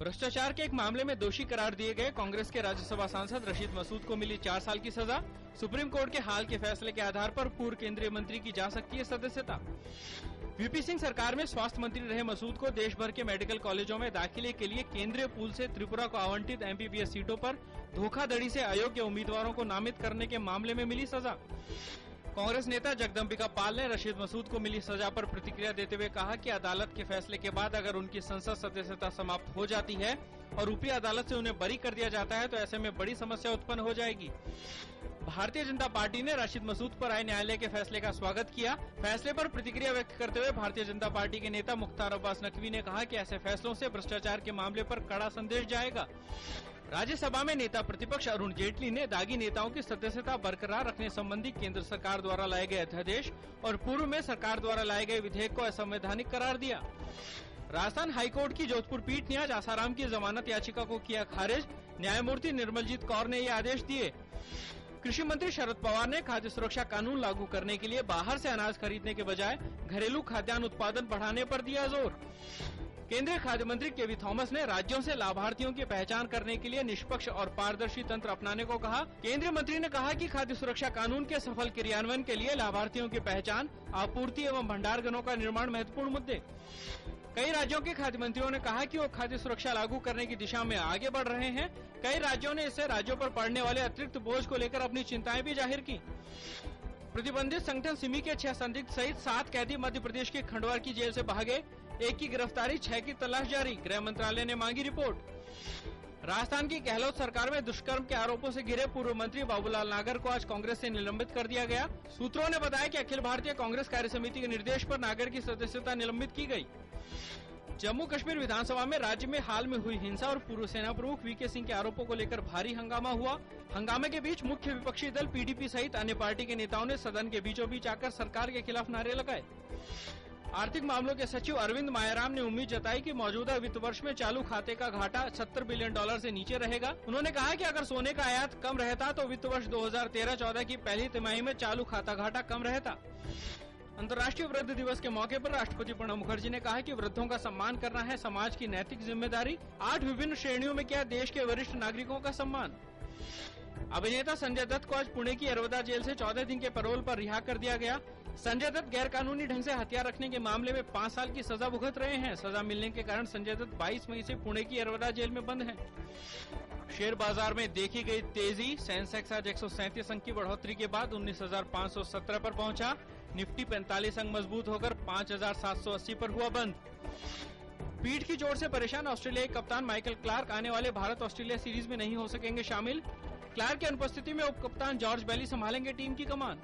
भ्रष्टाचार के एक मामले में दोषी करार दिए गए कांग्रेस के राज्यसभा सांसद रशीद मसूद को मिली 4 साल की सजा। सुप्रीम कोर्ट के हाल के फैसले के आधार पर पूर्व केंद्रीय मंत्री की जा सकती है सदस्यता। वीपी सिंह सरकार में स्वास्थ्य मंत्री रहे मसूद को देश भर के मेडिकल कॉलेजों में दाखिले के लिए केंद्रीय पूल से त्रिपुरा को आवंटित एमबीबीएस सीटों पर धोखाधड़ी से अयोग्य उम्मीदवारों को नामित करने के मामले में मिली सजा। कांग्रेस नेता जगदम्बिका पाल ने रशीद मसूद को मिली सजा पर प्रतिक्रिया देते हुए कहा कि अदालत के फैसले के बाद अगर उनकी संसद सदस्यता समाप्त हो जाती है और ऊपरी अदालत से उन्हें बरी कर दिया जाता है तो ऐसे में बड़ी समस्या उत्पन्न हो जाएगी। भारतीय जनता पार्टी ने रशीद मसूद पर आए न्यायालय के फैसले का स्वागत किया। फैसले पर प्रतिक्रिया व्यक्त करते हुए भारतीय जनता पार्टी के नेता मुख्तार अब्बास नकवी ने कहा कि ऐसे फैसलों से भ्रष्टाचार के मामले पर कड़ा संदेश जाएगा। राज्यसभा में नेता प्रतिपक्ष अरुण जेटली ने दागी नेताओं की सदस्यता बरकरार रखने संबंधी केंद्र सरकार द्वारा लाए गए अध्यादेश और पूर्व में सरकार द्वारा लाए गए विधेयक को असंवैधानिक करार दिया। राजस्थान हाईकोर्ट की जोधपुर पीठ ने आज आसाराम की जमानत याचिका को किया खारिज। न्यायमूर्ति निर्मलजीत कौर ने ये आदेश दिए। कृषि मंत्री शरद पवार ने खाद्य सुरक्षा कानून लागू करने के लिए बाहर से अनाज खरीदने के बजाय घरेलू खाद्यान्न उत्पादन बढ़ाने पर दिया जोर। केंद्रीय खाद्य मंत्री केवी थॉमस ने राज्यों से लाभार्थियों की पहचान करने के लिए निष्पक्ष और पारदर्शी तंत्र अपनाने को कहा। केंद्रीय मंत्री ने कहा कि खाद्य सुरक्षा कानून के सफल क्रियान्वयन के लिए लाभार्थियों की पहचान, आपूर्ति एवं भंडारगृहों का निर्माण महत्वपूर्ण मुद्दे। कई राज्यों के खाद्य मंत्रियों ने कहा कि वो खाद्य सुरक्षा लागू करने की दिशा में आगे बढ़ रहे हैं। कई राज्यों ने इससे राज्यों पर पड़ने वाले अतिरिक्त बोझ को लेकर अपनी चिंताएं भी जाहिर की। प्रतिबंधित संगठन सिमी के 6 संदिग्ध सहित 7 कैदी मध्य प्रदेश के खंडवा की जेल से भागे। 1 की गिरफ्तारी, 6 की तलाश जारी। गृह मंत्रालय ने मांगी रिपोर्ट। राजस्थान की गहलोत सरकार में दुष्कर्म के आरोपों से घिरे पूर्व मंत्री बाबूलाल नागर को आज कांग्रेस से निलंबित कर दिया गया। सूत्रों ने बताया कि अखिल भारतीय कांग्रेस कार्य समिति के निर्देश पर नागर की सदस्यता निलंबित की गई। जम्मू कश्मीर विधानसभा में राज्य में हाल में हुई हिंसा और पूर्व सेना प्रमुख वीके सिंह के आरोपों को लेकर भारी हंगामा हुआ। हंगामे के बीच मुख्य विपक्षी दल पीडीपी सहित अन्य पार्टी के नेताओं ने सदन के बीचों बीच आकर सरकार के खिलाफ नारे लगाए। आर्थिक मामलों के सचिव अरविंद मायाराम ने उम्मीद जताई कि मौजूदा वित्त वर्ष में चालू खाते का घाटा $70 बिलियन से नीचे रहेगा। उन्होंने कहा कि अगर सोने का आयात कम रहता तो वित्त वर्ष 2013-14 की पहली तिमाही में चालू खाता घाटा कम रहता। अंतर्राष्ट्रीय वृद्ध दिवस के मौके पर राष्ट्रपति प्रणब मुखर्जी ने कहा कि वृद्धों का सम्मान करना है समाज की नैतिक जिम्मेदारी। 8 विभिन्न श्रेणियों में किया देश के वरिष्ठ नागरिकों का सम्मान। अभिनेता संजय दत्त को आज पुणे की यरवदा जेल से 14 दिन के पैरोल पर रिहा कर दिया गया। संजय दत्त गैरकानूनी ढंग से हथियार रखने के मामले में 5 साल की सजा भुगत रहे हैं। सजा मिलने के कारण संजय दत्त 22 मई से पुणे की यरवदा जेल में बंद हैं। शेयर बाजार में देखी गई तेजी। सेंसेक्स आज 137 अंक की बढ़ोतरी के बाद 19,517 पर पहुंचा। निफ्टी 45 अंक मजबूत होकर 5,780 पर हुआ बंद। पीठ की चोट से परेशान ऑस्ट्रेलियाई कप्तान माइकल क्लार्क आने वाले भारत ऑस्ट्रेलिया सीरीज में नहीं हो सकेंगे शामिल। क्लार्क की अनुपस्थिति में उप कप्तान जॉर्ज बेली संभालेंगे टीम की कमान।